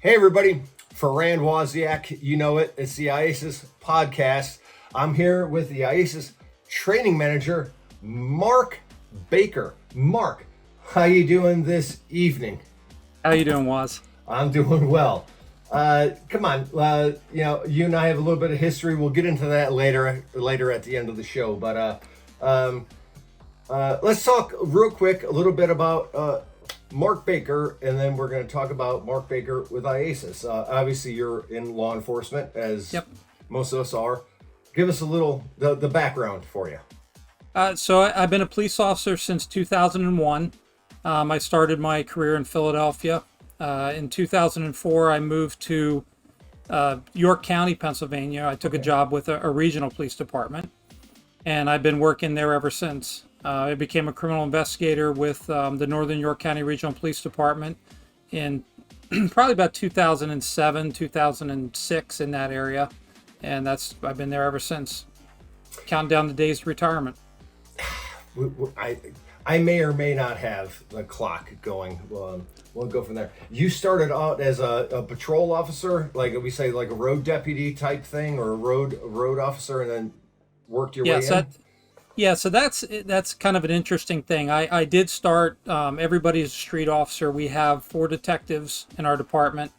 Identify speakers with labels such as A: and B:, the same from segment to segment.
A: Hey everybody, Farand, Wasiak, you know it. It's the IACIS podcast. I'm here with the IACIS Training Manager, Mark Baker. Mark, how you doing this evening?
B: How you doing, Waz?
A: I'm doing well. Come on, you and I have a little bit of history. We'll get into that later at the end of the show. But let's talk real quick a little bit about Mark Baker, and then we're going to talk about Mark Baker with IACIS. Obviously, you're in law enforcement, as most of us are. Give us a little the background for you.
B: So I've been a police officer since 2001. I started my career in Philadelphia. In 2004, I moved to York County, Pennsylvania. I took a job with a regional police department, and I've been working there ever since. I became a criminal investigator with the Northern York County Regional Police Department in probably about 2007, 2006, in that area. And I've been there ever since, counting down the days to retirement.
A: I may or may not have the clock going. We'll go from there. You started out as a patrol officer, like we say, like a road deputy type thing, or a road officer, and then worked your way in?
B: So that's kind of an interesting thing. I did start, everybody's a street officer. We have 4 detectives in our department.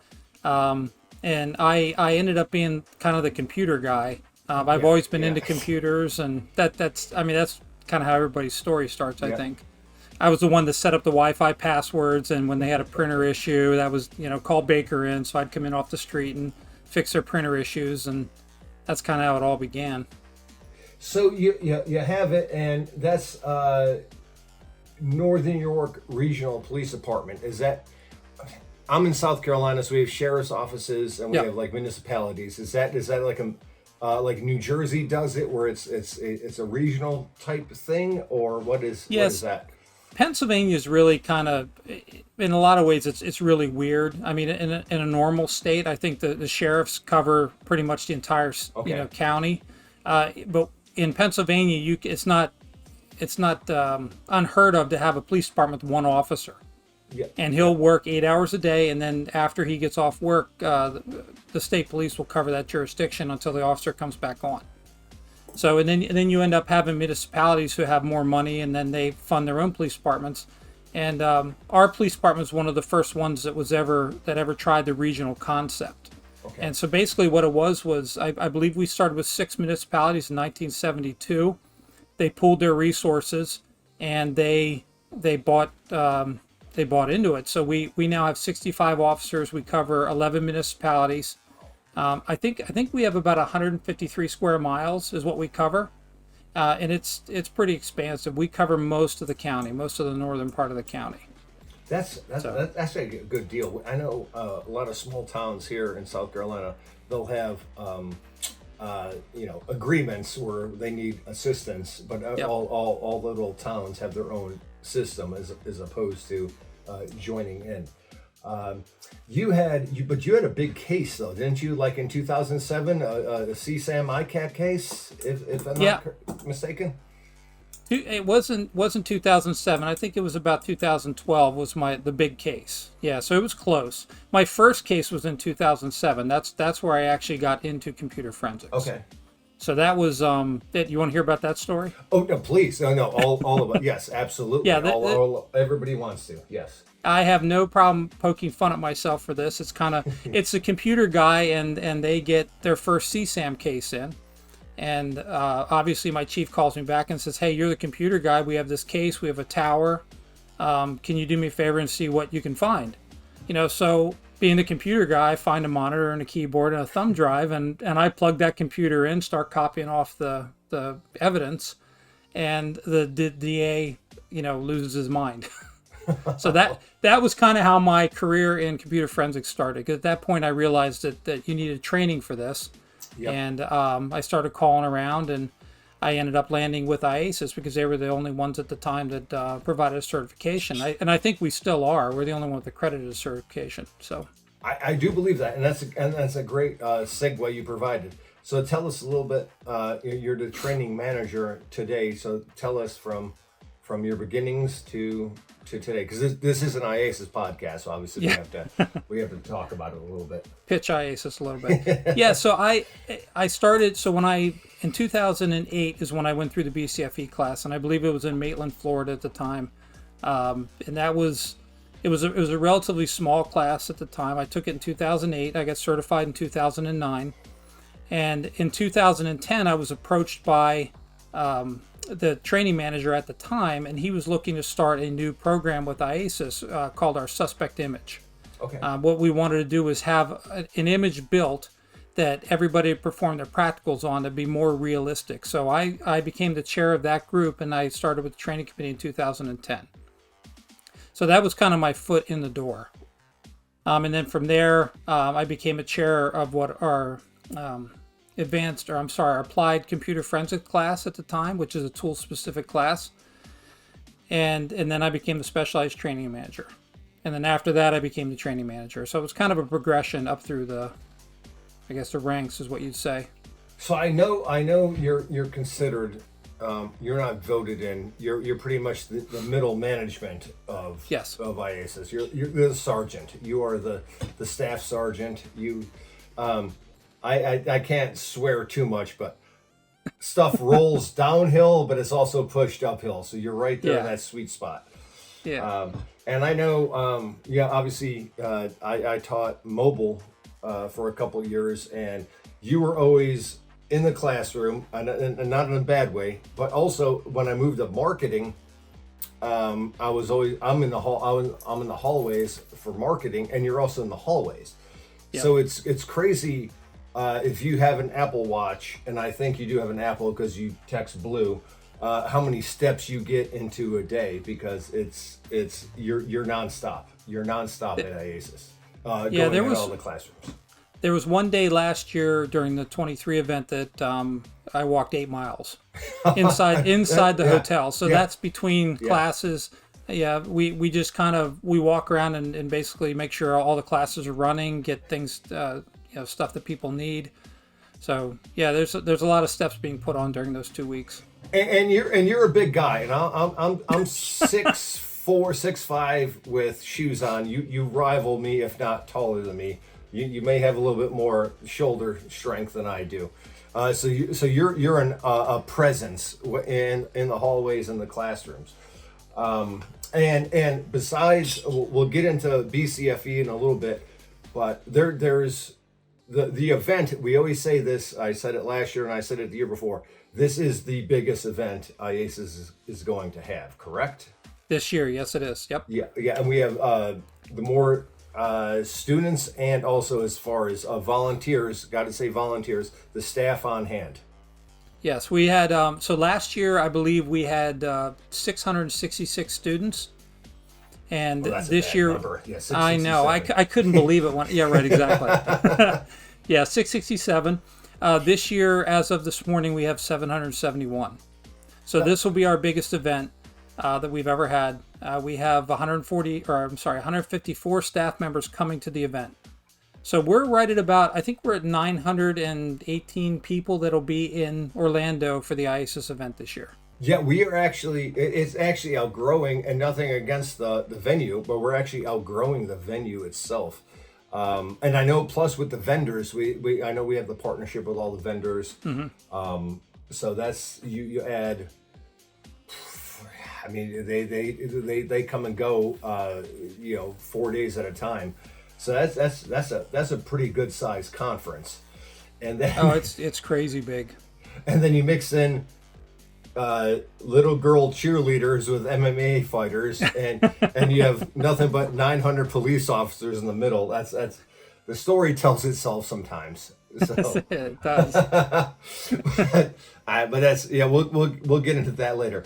B: And I ended up being kind of the computer guy. I've always been into computers, and that's kind of how everybody's story starts, I think. I was the one that set up the Wi-Fi passwords, and when they had a printer issue, that was, call Baker in, so I'd come in off the street and fix their printer issues, and that's kind of how it all began.
A: So you have it, and that's Northern York Regional Police Department. Is that? I'm in South Carolina, so we have sheriff's offices and we have like municipalities. Is that like New Jersey does it, where it's a regional type thing, or what is that?
B: Pennsylvania is really kind of, in a lot of ways, it's really weird. I mean, in a normal state, I think the sheriffs cover pretty much the entire county, but in Pennsylvania, it's not unheard of to have a police department with one officer. And he'll work 8 hours a day, and then after he gets off work, the state police will cover that jurisdiction until the officer comes back on. So, and then you end up having municipalities who have more money, and then they fund their own police departments. And our police department was one of the first ones that ever tried the regional concept. And so basically what it was I believe we started with 6 municipalities in 1972. They pooled their resources, and they bought into it. So we now have 65 officers. We cover 11 municipalities. I think we have about 153 square miles is what we cover, and it's pretty expansive. We cover most of the county, most of the northern part of the county.
A: That's a good deal. I know a lot of small towns here in South Carolina. They'll have agreements where they need assistance, but all little towns have their own system as opposed to joining in. You had a big case though, didn't you? Like in 2007, a CSAM ICAT case, if I'm not mistaken.
B: It wasn't 2007. I think it was about 2012 was the big case. Yeah, so it was close. My first case was in 2007. That's where I actually got into computer forensics.
A: Okay.
B: So that was you want to hear about that story?
A: Oh no, please. No, all of it. Yes, absolutely. Yeah, everybody wants to. Yes.
B: I have no problem poking fun at myself for this. It's a computer guy, and they get their first CSAM case in. And obviously my chief calls me back and says, hey, you're the computer guy. We have this case. We have a tower. Can you do me a favor and see what you can find? So being the computer guy, I find a monitor and a keyboard and a thumb drive, and I plug that computer in, start copying off the evidence, and the DA, loses his mind. So that was kind of how my career in computer forensics started. 'Cause at that point, I realized that you needed training for this. And I started calling around, and I ended up landing with IACIS because they were the only ones at the time that provided a certification. And I think we still are. We're the only one with accredited certification. So
A: I do believe that, and that's a great segue you provided. So tell us a little bit. You're the training manager today. So tell us from from your beginnings to today? Because this is an IACIS podcast, so obviously we have to talk about it a little bit.
B: Pitch IACIS a little bit. Yeah, so I started, so in 2008 is when I went through the BCFE class, and I believe it was in Maitland, Florida at the time. And that was, it was a relatively small class at the time. I took it in 2008. I got certified in 2009. And in 2010, I was approached by the training manager at the time, and he was looking to start a new program with IACIS called our Suspect Image.
A: Okay.
B: What we wanted to do was have an image built that everybody performed their practicals on to be more realistic. So I became the chair of that group, and I started with the training committee in 2010. So that was kind of my foot in the door. And then from there, I became a chair of what our our applied computer forensic class at the time, which is a tool specific class. And then I became the specialized training manager. And then after that, I became the training manager. So it was kind of a progression up through the ranks is what you'd say.
A: So I know you're considered, you're not voted in. You're pretty much the middle management of IACIS. You're the sergeant. You are the staff sergeant. I can't swear too much, but stuff rolls downhill, but it's also pushed uphill. So you're right there in that sweet spot.
B: Yeah.
A: And I know, obviously, I taught mobile for a couple of years, and you were always in the classroom, and not in a bad way, but also when I moved to marketing, I'm in the hallways for marketing, and you're also in the hallways. Yep. So it's crazy. If you have an Apple Watch, and I think you do have an Apple because you text Blue, how many steps you get into a day, because you're nonstop. You're nonstop at IACIS. Going in all the classrooms.
B: There was one day last year during the 23 event that I walked 8 miles inside the hotel. So that's between classes. Yeah, we just we walk around and basically make sure all the classes are running, get things, stuff that people need. So yeah, there's a lot of steps being put on during those 2 weeks.
A: And you're a big guy, and I'm 6'4", 6'5" with shoes on. You rival me, if not taller than me. You may have a little bit more shoulder strength than I do. So you're a presence in the hallways and the classrooms. And besides, we'll get into BCFE in a little bit, but there's the event. We always say this. I said it last year and I said it the year before. This is the biggest event IACIS is going to have, correct?
B: This year, yes, it is. Yep.
A: Yeah, and we have the more students, and also as far as volunteers. Got to say volunteers, the staff on hand.
B: Yes, we had. So last year, I believe we had 666 students, and this year,
A: yeah,
B: I know I couldn't believe it. Yeah, right, exactly. Yeah, 667. This year, as of this morning, we have 771. So this will be our biggest event that we've ever had. We have 154 staff members coming to the event. So we're right at about, I think we're at 918 people that'll be in Orlando for the IACIS event this year.
A: Yeah, we are it's actually outgrowing, and nothing against the venue, but we're actually outgrowing the venue itself. And I know, plus with the vendors, I know we have the partnership with all the vendors. Mm-hmm. So that's, you add, I mean, they come and go, 4 days at a time. So that's a pretty good sized conference. And then
B: it's crazy big.
A: And then you mix in little girl cheerleaders with MMA fighters, and you have nothing but 900 police officers in the middle. That's the story tells itself sometimes. So.
B: It does.
A: But that's, we'll get into that later.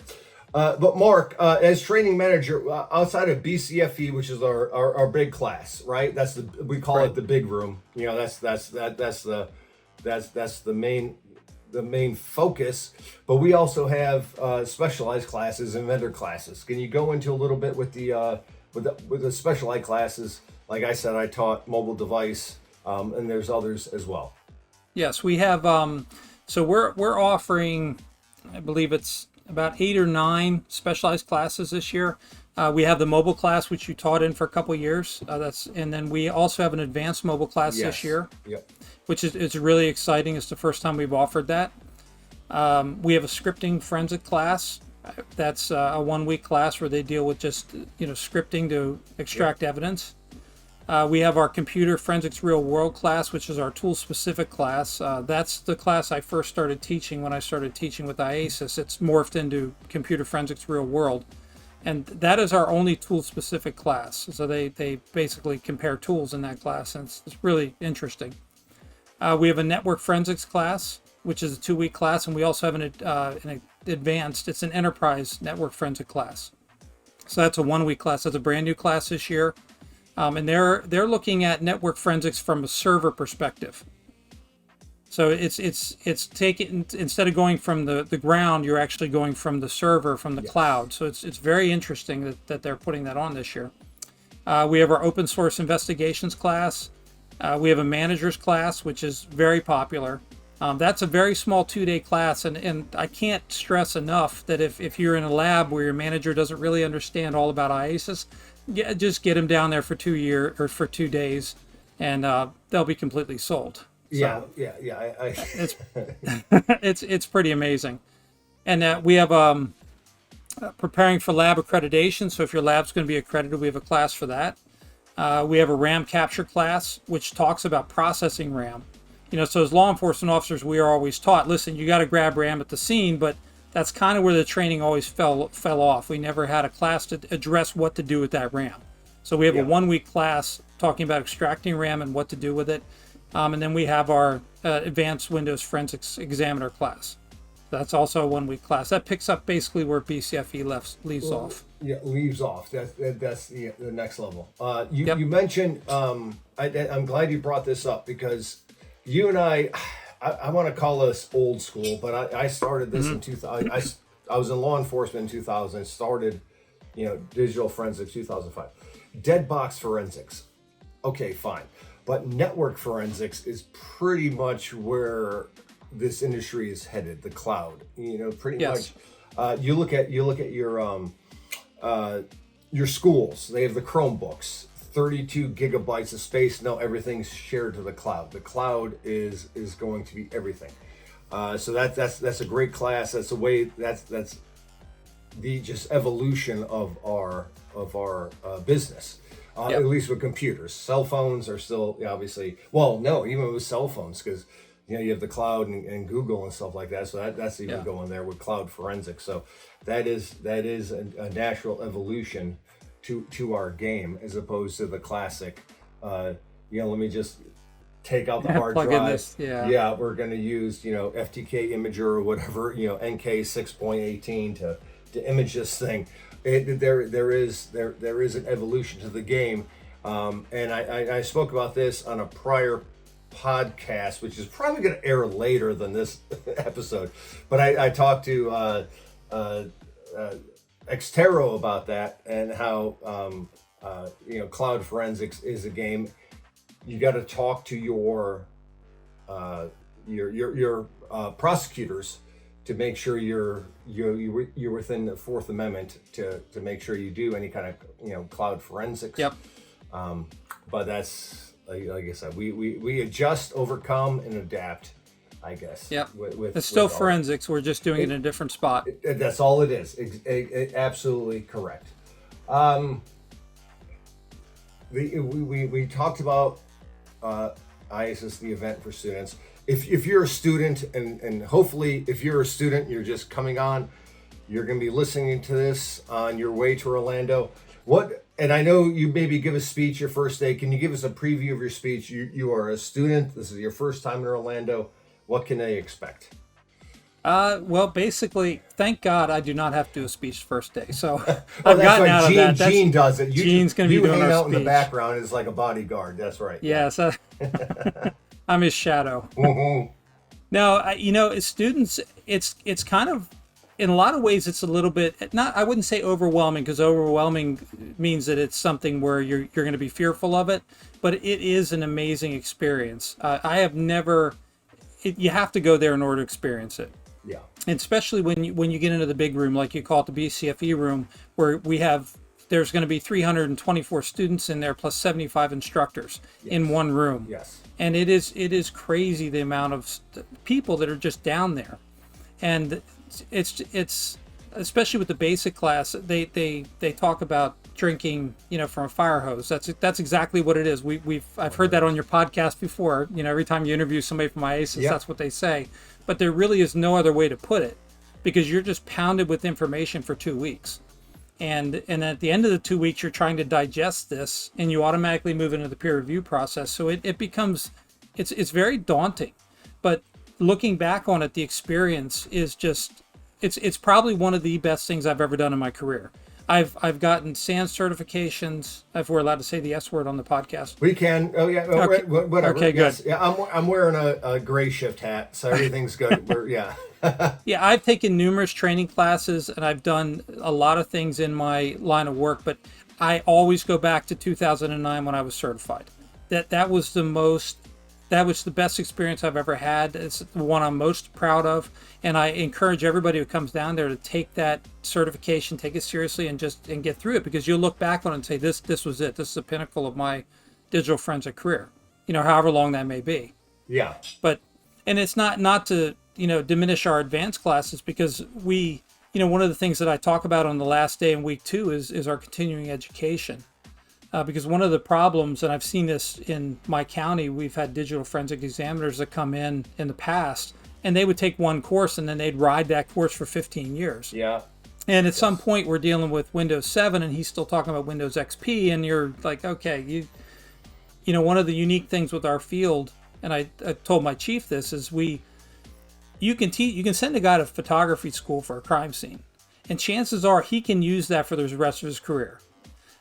A: But Mark, as training manager, outside of BCFE, which is our big class, right? We call it the big room. That's the main focus. But we also have specialized classes and vendor classes. Can you go into a little bit with the specialized classes? Like I said, I taught mobile device, and there's others as well.
B: Yes, we have. So we're offering, I believe it's about 8 or 9 specialized classes this year. We have the mobile class, which you taught in for a couple of years. And then we also have an advanced mobile class this year, which is it's really exciting. It's the first time we've offered that. We have a scripting forensic class. That's a 1-week class where they deal with just scripting to extract evidence. We have our computer forensics real world class, which is our tool specific class. That's the class I first started teaching when I started teaching with IACIS. It's morphed into computer forensics real world. And that is our only tool specific class. So they basically compare tools in that class, and it's really interesting. We have a network forensics class, which is a 2-week class, and we also have an advanced, it's an enterprise network forensic class. So that's a 1-week class. That's a brand new class this year. And they're looking at network forensics from a server perspective. So it's taking, instead of going from the ground, you're actually going from the server, from the cloud. So it's very interesting that they're putting that on this year. We have our open source investigations class. We have a manager's class, which is very popular. That's a very small 2-day class, and I can't stress enough that if you're in a lab where your manager doesn't really understand all about IACIS, just get them down there for 2 days, and they'll be completely sold. So, it's pretty amazing. And we have preparing for lab accreditation. So if your lab's going to be accredited, we have a class for that. We have a RAM capture class, which talks about processing RAM. So as law enforcement officers, we are always taught, listen, you got to grab RAM at the scene, but that's kind of where the training always fell off. We never had a class to address what to do with that RAM. So we have a 1-week class talking about extracting RAM and what to do with it. And then we have our Advanced Windows Forensics Examiner class. That's also a 1-week class. That picks up basically where BCFE leaves off.
A: Yeah, leaves off. That's the next level. You mentioned, I'm glad you brought this up, because you and I want to call us old school, but I started this in 2000. I was in law enforcement in 2000. Started, digital forensics 2005. Dead box forensics. Okay, fine. But network forensics is pretty much where this industry is headed. The cloud, pretty much. You look at your schools. They have the Chromebooks, 32 gigabytes of space. No, everything's shared to the cloud. The cloud is going to be everything. So that's a great class. That's a way. That's the just evolution of our business. At least with computers. Cell phones are still obviously, even with cell phones, because you have the cloud and Google and stuff like that. So that's even going there with cloud forensics. So that is a natural evolution to our game, as opposed to the classic. Let me just take out the hard drive. We're going to use FTK Imager or whatever, NK 6.18 to image this thing. There is an evolution to the game, and I spoke about this on a prior podcast, which is probably going to air later than this episode. But I talked to Xtero about that, and how cloud forensics is a game. You got to talk to your prosecutors to make sure you're within the Fourth Amendment to make sure you do any kind of cloud forensics. But that's like I said, we adjust, overcome, and adapt, I guess.
B: It's still forensics. We're just doing it in a different spot.
A: That's all it is. Absolutely correct. We talked about IACIS, the event for students. If you're a student, and hopefully if you're a student, you're just coming on, you're going to be listening to this on your way to Orlando. And I know you maybe give a speech your first day. Can you give us a preview of your speech? You are a student. This is your first time in Orlando. What can they expect?
B: Well, basically, thank God I do not have to do a speech first day. So I've gotten out of that.
A: Gene does it.
B: Gene's going to be doing our speech. You hang out
A: in the background as like a bodyguard. That's right.
B: Yes. I'm his shadow.
A: Mm-hmm.
B: No, as students, it's kind of, in a lot of ways, it's a little bit, I wouldn't say overwhelming, because overwhelming means that it's something where you're going to be fearful of it, but it is an amazing experience. I have never, you have to go there in order to experience it.
A: Yeah.
B: And especially when you get into the big room, like you call it, the BCFE room, where there's going to be 324 students in there plus 75 instructors in one room.
A: Yes.
B: And it is crazy the amount of people that are just down there. And it's especially with the basic class, they talk about drinking, from a fire hose. That's exactly what it is. I've heard that on your podcast before. Every time you interview somebody from IACIS, that's what they say. But there really is no other way to put it, because you're just pounded with information for 2 weeks. And at the end of the 2 weeks, you're trying to digest this, and you automatically move into the peer review process. So it becomes, it's very daunting. But looking back on it, the experience is just, it's probably one of the best things I've ever done in my career. I've gotten SANS certifications. If we're allowed to say the S word on the podcast.
A: We can. Oh yeah.
B: Okay.
A: Whatever.
B: Okay, good.
A: Yes. Yeah, I'm wearing a gray shift hat, so everything's good. Yeah.
B: Yeah, I've taken numerous training classes, and I've done a lot of things in my line of work, but I always go back to 2009 when I was certified. That was the best experience I've ever had. It's the one I'm most proud of, and I encourage everybody who comes down there to take that certification, take it seriously, and get through it, because you'll look back on it and say, this was it. This is the pinnacle of my digital forensic career. However long that may be.
A: Yeah.
B: And it's not to diminish our advanced classes, because one of the things that I talk about on the last day in week 2 is our continuing education. Because one of the problems, and I've seen this in my county, we've had digital forensic examiners that come in the past, and they would take one course and then they'd ride that course for 15 years.
A: Yeah.
B: And at some point we're dealing with Windows 7 and he's still talking about Windows XP, and you're like, okay, one of the unique things with our field, and I told my chief this, is you can send a guy to photography school for a crime scene, and chances are he can use that for the rest of his career.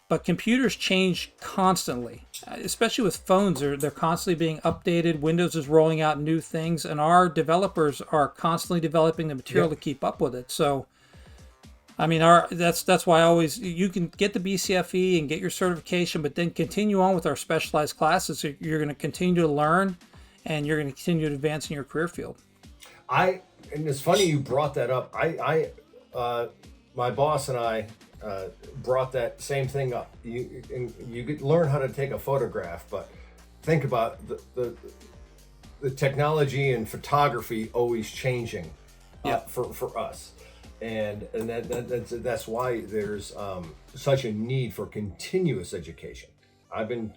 B: But computers change constantly, especially with phones. They're constantly being updated. Windows is rolling out new things, and our developers are constantly developing the material to keep up with it. So, I mean, that's why you can get the BCFE and get your certification, but then continue on with our specialized classes. So you're going to continue to learn, and you're going to continue to advance in your career field.
A: And it's funny you brought that up. My boss and I brought that same thing up. You could learn how to take a photograph, but think about the technology and photography always changing for us, and that's why there's such a need for continuous education. I've been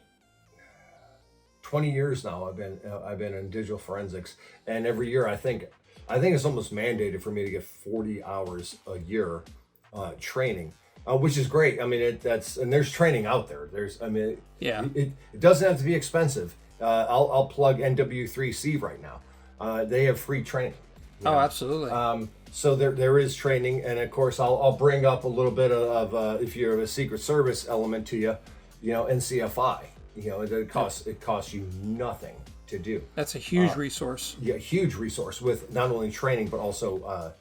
A: 20 years now. I've been in digital forensics, and every year I think it's almost mandated for me to get 40 hours a year training. Which is great. I mean, and there's training out there. It doesn't have to be expensive. I'll plug NW3C right now. They have free training.
B: Oh, absolutely.
A: So there is training, and of course I'll bring up a little bit of if you have a Secret Service element to you, NCFI. It costs you nothing to do.
B: That's a huge resource.
A: Yeah, huge resource with not only training but also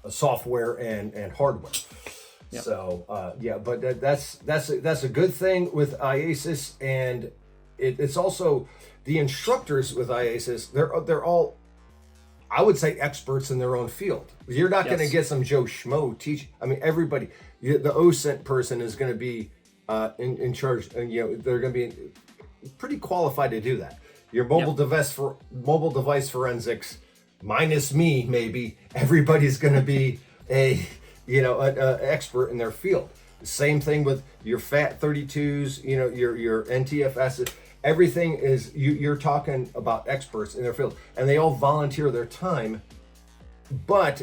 A: software and hardware. Yep. So but that's a good thing with IACIS, and it's also the instructors with IACIS. They're all, I would say, experts in their own field. You're not going to get some Joe Schmo teach. I mean, everybody, the OSINT person is going to be in charge, and they're going to be pretty qualified to do that. Your mobile device forensics, minus me, maybe everybody's going to be an expert in their field. The same thing with your FAT32s, your NTFS. Everything is you're talking about experts in their field, and they all volunteer their time, but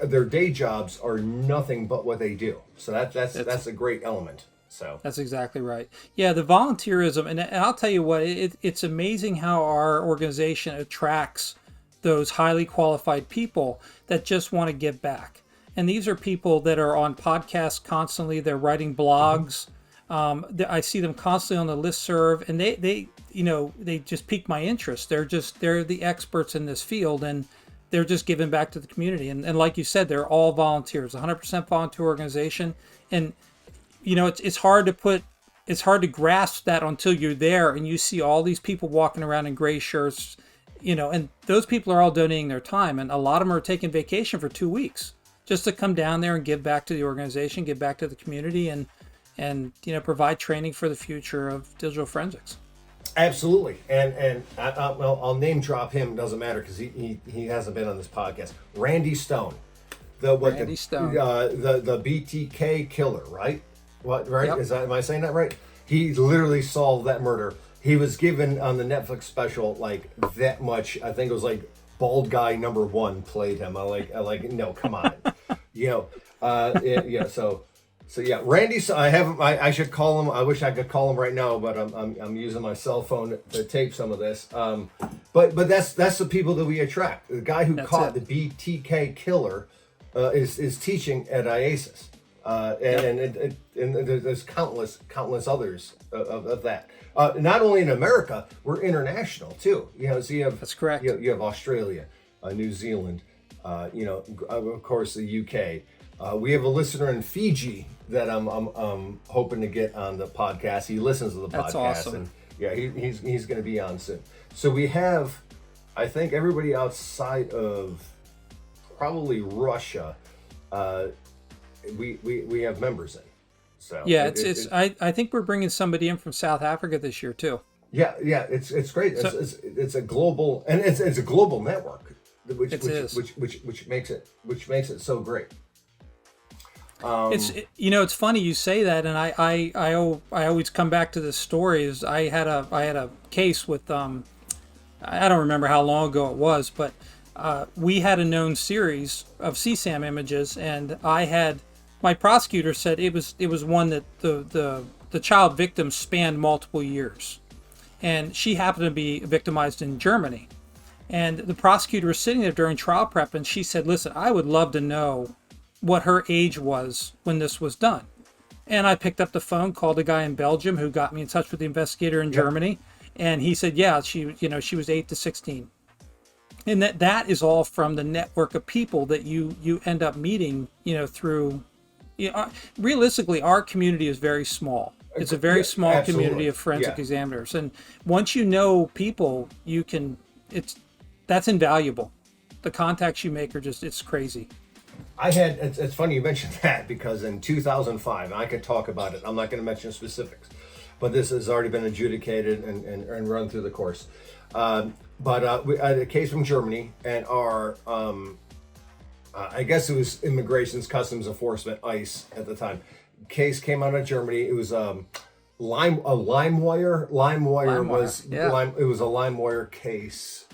A: their day jobs are nothing but what they do. So that's a great element. So
B: that's exactly right. Yeah, the volunteerism, and I'll tell you what, it's amazing how our organization attracts those highly qualified people that just want to give back. And these are people that are on podcasts constantly. They're writing blogs. I see them constantly on the listserv, and they just pique my interest. They're the experts in this field, and they're just giving back to the community. And like you said, they're all volunteers, 100% volunteer organization. And it's hard to grasp that until you're there and you see all these people walking around in gray shirts, and those people are all donating their time, and a lot of them are taking vacation for 2 weeks just to come down there and give back to the organization, give back to the community, and provide training for the future of digital forensics.
A: Absolutely, and I'll name drop him. Doesn't matter because he hasn't been on this podcast. Randy Stone, the BTK killer, right? What, right?
B: Yep.
A: Am I saying that right? He literally solved that murder. He was given on the Netflix special like that much. I think it was like bald guy #1 played him. I like no, come on, So yeah, Randy. I should call him. I wish I could call him right now, but I'm using my cell phone to tape some of this. But that's the people that we attract. The guy who caught the BTK killer is teaching at IACIS, and there's countless others of that. Not only in America, we're international too. So you have
B: that's correct.
A: You have Australia, New Zealand, of course the UK. We have a listener in Fiji that I'm hoping to get on the podcast. He listens to the podcast.
B: That's awesome.
A: And yeah, he's going to be on soon. So we have, I think, everybody outside of probably Russia. We have members in. So
B: yeah, I think we're bringing somebody in from South Africa this year too.
A: Yeah, it's great. It's a global, and it's a global network, which makes it so great.
B: It's funny you say that, and I always come back to this story. Is I had a case with I don't remember how long ago it was, but we had a known series of CSAM images, and my prosecutor said it was one that the child victim spanned multiple years, and she happened to be victimized in Germany, and the prosecutor was sitting there during trial prep, and she said, "Listen, I would love to know what her age was when this was done." And I picked up the phone, called a guy in Belgium who got me in touch with the investigator in Germany, and he said, "Yeah, she was 8 to 16." And that is all from the network of people that you end up meeting, through. Realistically, our community is very small. It's a very small community of forensic examiners, and once you know people, that's invaluable. The contacts you make are it's crazy.
A: It's funny you mentioned that, because in 2005, and I could talk about it, I'm not going to mention specifics, but this has already been adjudicated and run through the course. But we had a case from Germany, and our, I guess it was Immigrations Customs Enforcement, ICE at the time, case came out of Germany. It was LimeWire. It was a LimeWire case.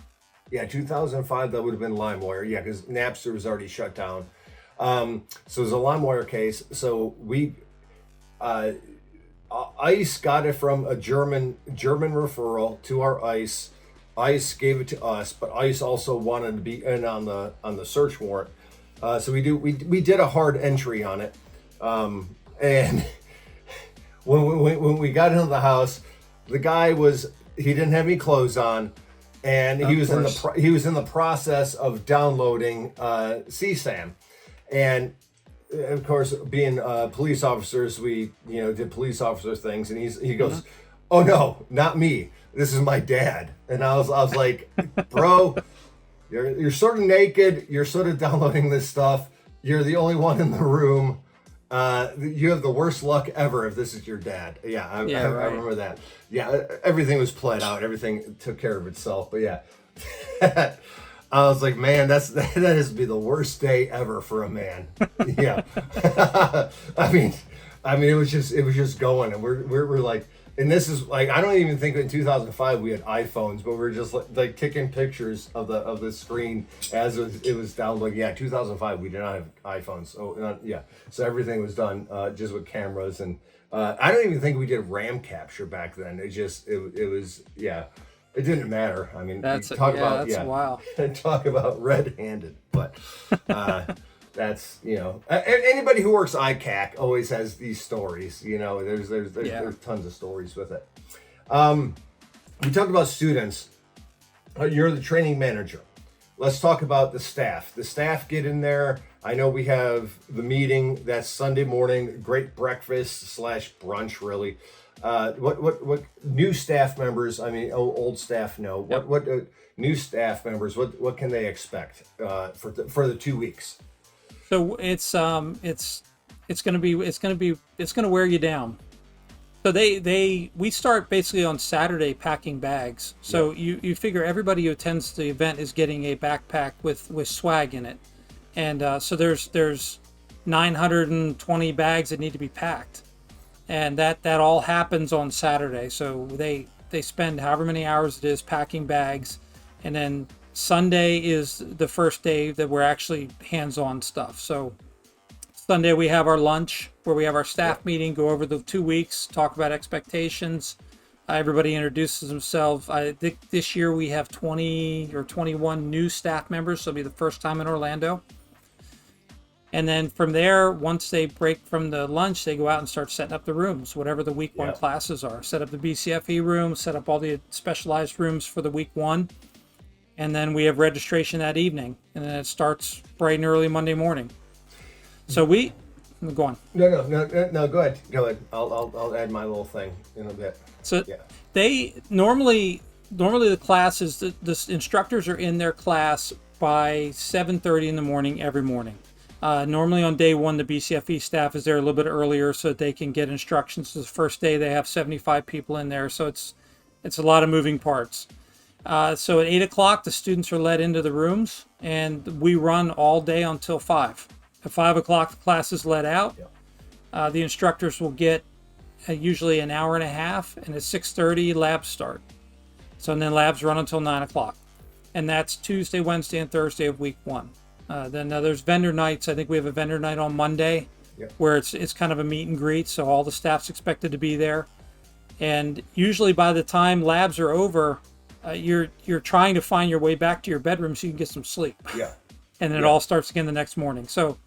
A: Yeah, 2005, that would have been LimeWire. Yeah, because Napster was already shut down. So it was a LimeWire case. So we, ICE got it from a German referral to our ICE. ICE gave it to us, but ICE also wanted to be in on the search warrant. So we did a hard entry on it. And when we got into the house, the guy he didn't have any clothes on. And he was in the process of downloading CSAM, and of course, being police officers, we did police officer things. And he goes, "Oh no, not me. This is my dad." And I was like, "Bro, you're sort of naked. You're sort of downloading this stuff. You're the only one in the room. You have the worst luck ever if this is your dad." I remember that. Yeah, everything was played out. Everything took care of itself. But yeah, I was like, man, that has to be the worst day ever for a man. Yeah, I mean, it was just going, and we're like, and this is like, I don't even think in 2005 we had iPhones, but we're just like taking pictures of the screen as it was downloading. Yeah, 2005 we did not have iPhones, so everything was done just with cameras, and I don't even think we did RAM capture back then. It was it didn't matter. I mean,
B: that's wild.
A: Talk about red-handed, but that's anybody who works ICAC always has these stories. There's tons of stories with it. We talked about students. You're the training manager. let's talk about the staff. The staff get in there. I know we have the meeting that's Sunday morning, great breakfast / brunch, really. What new staff members? I mean, old staff know.
B: Yep.
A: What new staff members? What can they expect for the 2 weeks?
B: So it's gonna wear you down. So we start basically on Saturday packing bags. So you figure everybody who attends the event is getting a backpack with swag in it, and so there's 920 bags that need to be packed, and that all happens on Saturday. So they spend however many hours it is packing bags, and then Sunday is the first day that we're actually hands-on stuff. So Sunday we have our lunch where we have our staff meeting, go over the 2 weeks, talk about expectations. Everybody introduces themselves. I think this year we have 20 or 21 new staff members, so it'll be the first time in Orlando. And then from there, once they break from the lunch, they go out and start setting up the rooms, whatever the week one classes are. Set up the BCFE room, set up all the specialized rooms for the week one. And then we have registration that evening, and then it starts bright and early Monday morning. So go on.
A: No, go ahead. I'll add my little thing in a bit.
B: So they normally the class is the instructors are in their class by 7:30 in the morning every morning. Normally on day one, the BCFE staff is there a little bit earlier so that they can get instructions. So the first day they have 75 people in there, so it's a lot of moving parts. So at 8 o'clock, the students are led into the rooms, and we run all day until 5. At 5 o'clock, the class is let out. The instructors will get usually an hour and a half, and at 6:30, labs start. So and then labs run until 9 o'clock. And that's Tuesday, Wednesday, and Thursday of week one. Then there's vendor nights. I think we have a vendor night on Monday where it's kind of a meet and greet, so all the staff's expected to be there. And usually by the time labs are over, you're trying to find your way back to your bedroom so you can get some sleep. And then it all starts again the next morning. So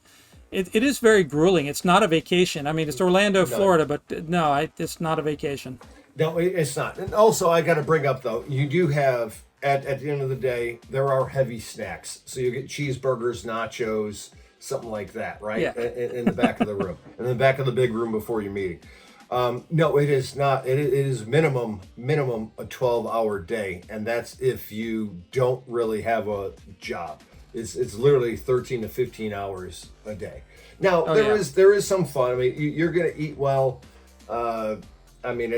B: it is very grueling. It's not a vacation. I mean, it's Orlando, Florida, but it's not a vacation.
A: No, it's not. And also, I got to bring up, though, you do have, at the end of the day, there are heavy snacks. So you get cheeseburgers, nachos, something like that, right? In the back of the room. In the back of the big room before your meeting. No, it is not. It is minimum a 12-hour day. And that's if you don't really have a job. It's literally 13 to 15 hours a day. Now there is some fun. I mean, you're gonna eat well. I mean,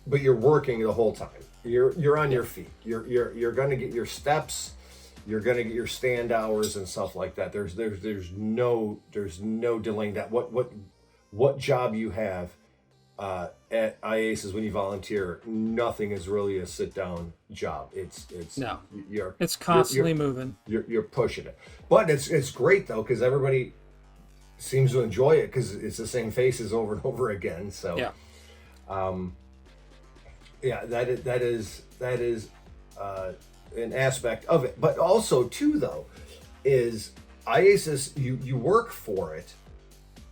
A: but you're working the whole time. You're on your feet. You're gonna get your steps. You're gonna get your stand hours and stuff like that. There's no delaying that. What job you have at IACIS when you volunteer, nothing is really a sit down job. It's
B: constantly moving.
A: You're pushing it, but it's great though because everybody seems to enjoy it because it's the same faces over and over again. So that is an aspect of it. But also too though is IACIS, you work for it.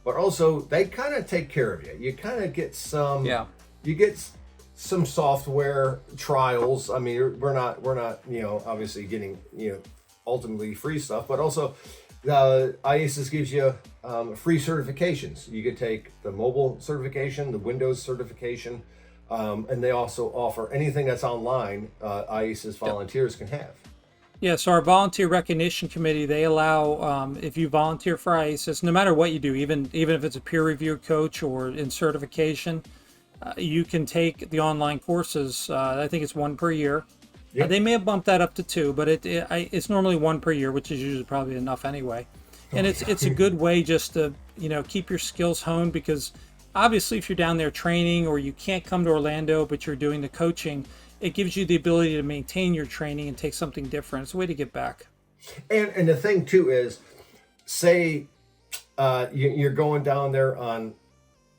A: But also, they kind of take care of you. You kind of get some. You get some software trials. I mean, we're not. Obviously getting ultimately free stuff. But also, IACIS gives you free certifications. You could take the mobile certification, the Windows certification, and they also offer anything that's online. IACIS volunteers can have.
B: Yeah, so our volunteer recognition committee, they allow, if you volunteer for IACIS, no matter what you do, even if it's a peer-reviewed coach or in certification, you can take the online courses. I think it's 1 per year. They may have bumped that up to 2, but it's normally 1 per year, which is usually probably enough anyway. And it's a good way just to keep your skills honed, because obviously if you're down there training or you can't come to Orlando but you're doing the coaching, it gives you the ability to maintain your training and take something different. It's a way to get back.
A: And the thing too is, say you're going down there on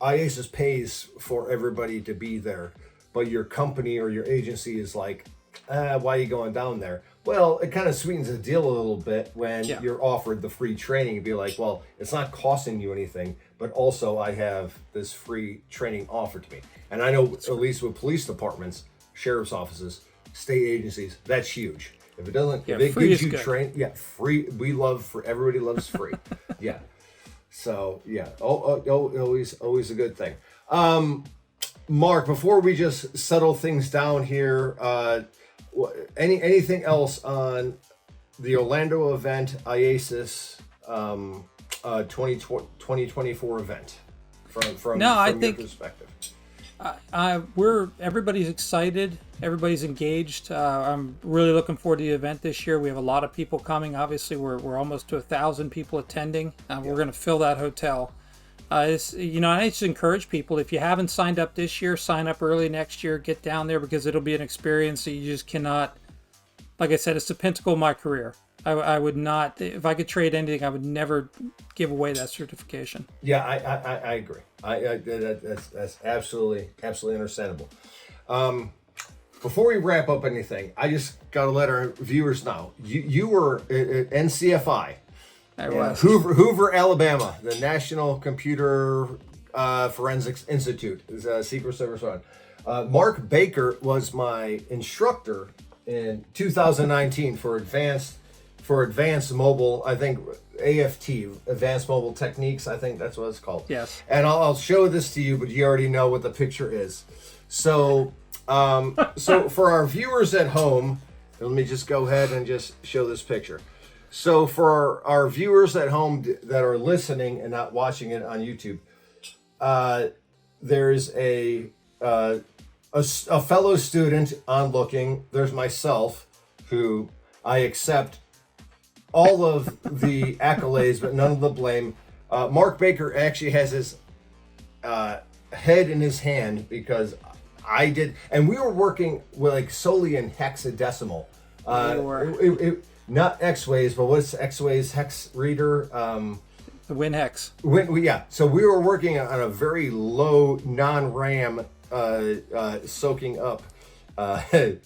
A: IACIS pays for everybody to be there, but your company or your agency is like, why are you going down there? Well, it kind of sweetens the deal a little bit when you're offered the free training and be like, well, it's not costing you anything, but also I have this free training offered to me. And I know at least with police departments, sheriff's offices, state agencies, that's huge. If it doesn't,
B: Yeah,
A: if it
B: free
A: gives
B: is
A: you
B: good.
A: train, yeah, free. We love for everybody loves free. Yeah. So yeah, always a good thing. Mark, before we just settle things down here, anything else on the Orlando event, IACIS 2024 event from
B: No, I
A: your
B: think
A: perspective?
B: everybody's excited, everybody's engaged. I'm really looking forward to the event this year. We have a lot of people coming. Obviously, we're almost to 1,000 people attending. We're going to fill that hotel. I just encourage people, if you haven't signed up this year, sign up early next year. Get down there, because it'll be an experience that you just cannot. Like I said, it's the pinnacle of my career. I would not, if I could trade anything, I would never give away that certification.
A: Yeah, I agree. That's absolutely understandable. Before we wrap up anything, I just got to let our viewers know you were at NCFI, Hoover, Alabama, the National Computer Forensics Institute, is a Secret Service one. Mark Baker was my instructor in 2019 for advanced mobile, I think AFT, Advanced Mobile Techniques, I think that's what it's called.
B: Yes.
A: And I'll show this to you, but you already know what the picture is. So, so for our viewers at home, let me just go ahead and just show this picture. So for our viewers at home that are listening and not watching it on YouTube, there's a fellow student on looking. There's myself, who I accept all of the accolades, but none of the blame. Mark Baker actually has his head in his hand, because I did, and we were working with like solely in hexadecimal. Not X-Ways, but what's X-Ways hex reader?
B: The WinHex.
A: Yeah. So we were working on a very low non-RAM soaking up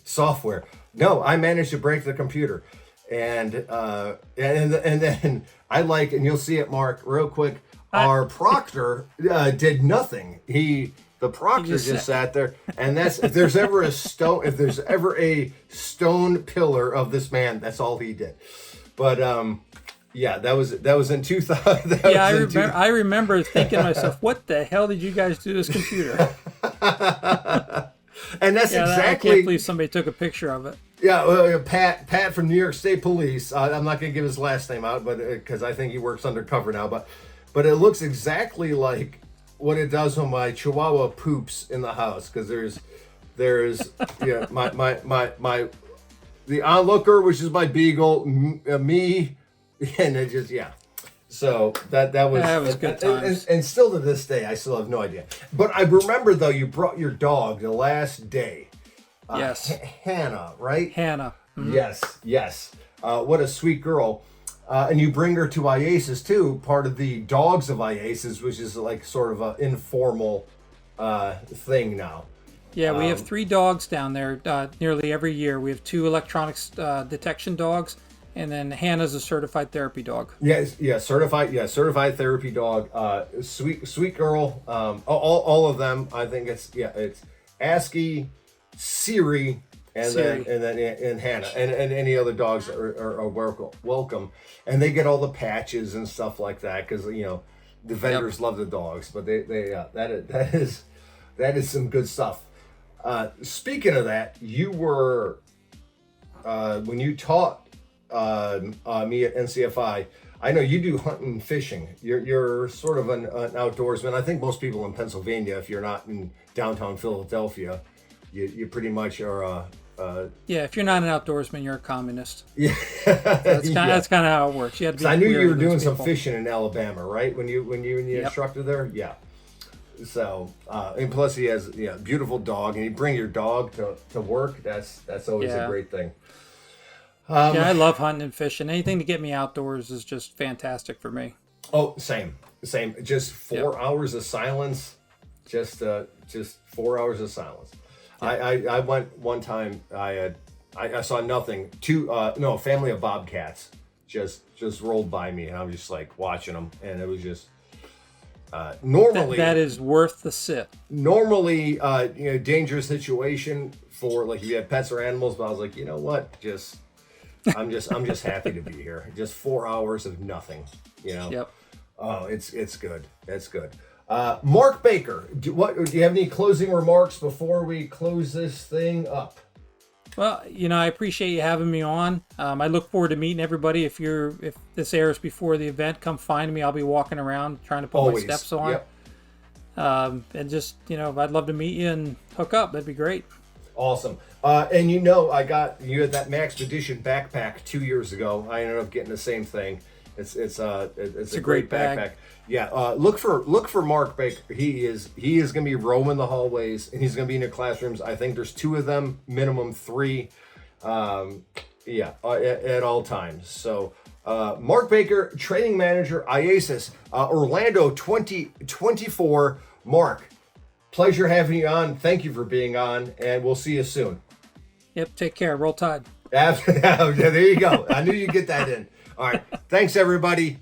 A: software. No, I managed to break the computer, and then I like, and you'll see it, Mark, real quick. Our proctor did nothing. The proctor just sat there, and that's, if there's ever a stone pillar of this man, that's all he did. But yeah, that was in 2000.
B: I remember thinking to myself, what the hell did you guys do to this computer?
A: And that's exactly.
B: I can't believe somebody took a picture of it.
A: Yeah, Pat from New York State Police. I'm not going to give his last name out, but because I think he works undercover now. But it looks exactly like what it does when my Chihuahua poops in the house. Because there's yeah, my the onlooker, which is my beagle, me, and it just, yeah. So that was
B: good times.
A: And still to this day, I still have no idea. But I remember, though, you brought your dog the last day.
B: Yes.
A: Hannah, right?
B: Hannah. Mm-hmm.
A: Yes. What a sweet girl. And you bring her to IACIS, too, part of the Dogs of IACIS, which is like sort of an informal thing now.
B: Yeah, we have 3 dogs down there nearly every year. We have 2 electronics detection dogs, and then Hannah's a certified therapy dog.
A: Certified therapy dog. Sweet girl. All of them. I think it's ASCII, Siri, and then Hannah, and any other dogs that are welcome, and they get all the patches and stuff like that, because the vendors love the dogs, but that is some good stuff. Speaking of that, you were when you taught me at NCFI, I know you do hunting and fishing. You're sort of an outdoorsman. I think most people in Pennsylvania, if you're not in downtown Philadelphia, you pretty much are.
B: Yeah, if you're not an outdoorsman, you're a communist.
A: Yeah,
B: that's kind of how it works. You had to be.
A: I knew you were doing some fishing in Alabama, right? When you instructor there, yeah. So and plus he has beautiful dog, and you bring your dog to work. That's always a great thing.
B: I love hunting and fishing. Anything to get me outdoors is just fantastic for me.
A: Oh, same. Just 4 hours of silence. Just 4 hours of silence. I went one time. I saw nothing. A family of bobcats just rolled by me, and I was just like watching them, and it was just normally
B: that is worth the sit.
A: Normally, dangerous situation for like if you have pets or animals, but I was like, you know what, just I'm just happy to be here. Just 4 hours of nothing, you know.
B: Yep.
A: Oh, it's good. It's good. Mark Baker, do you have any closing remarks before we close this thing up?
B: Well, I appreciate you having me on. I look forward to meeting everybody. If this airs before the event, come find me. I'll be walking around trying to put my steps on.
A: Yep.
B: And just, I'd love to meet you and hook up. That'd be great.
A: Awesome. And I got you had that Maxpedition backpack 2 years ago. I ended up getting the same thing. It's a great backpack. Yeah. Look for Mark Baker. He is going to be roaming the hallways, and he's going to be in the classrooms. I think there's 2 of them, minimum 3. At all times. So Mark Baker, Training Manager, IACIS Orlando 2024. Mark, pleasure having you on. Thank you for being on, and we'll see you soon.
B: Yep. Take care. Roll Tide.
A: There you go. I knew you'd get that in. All right. Thanks, everybody.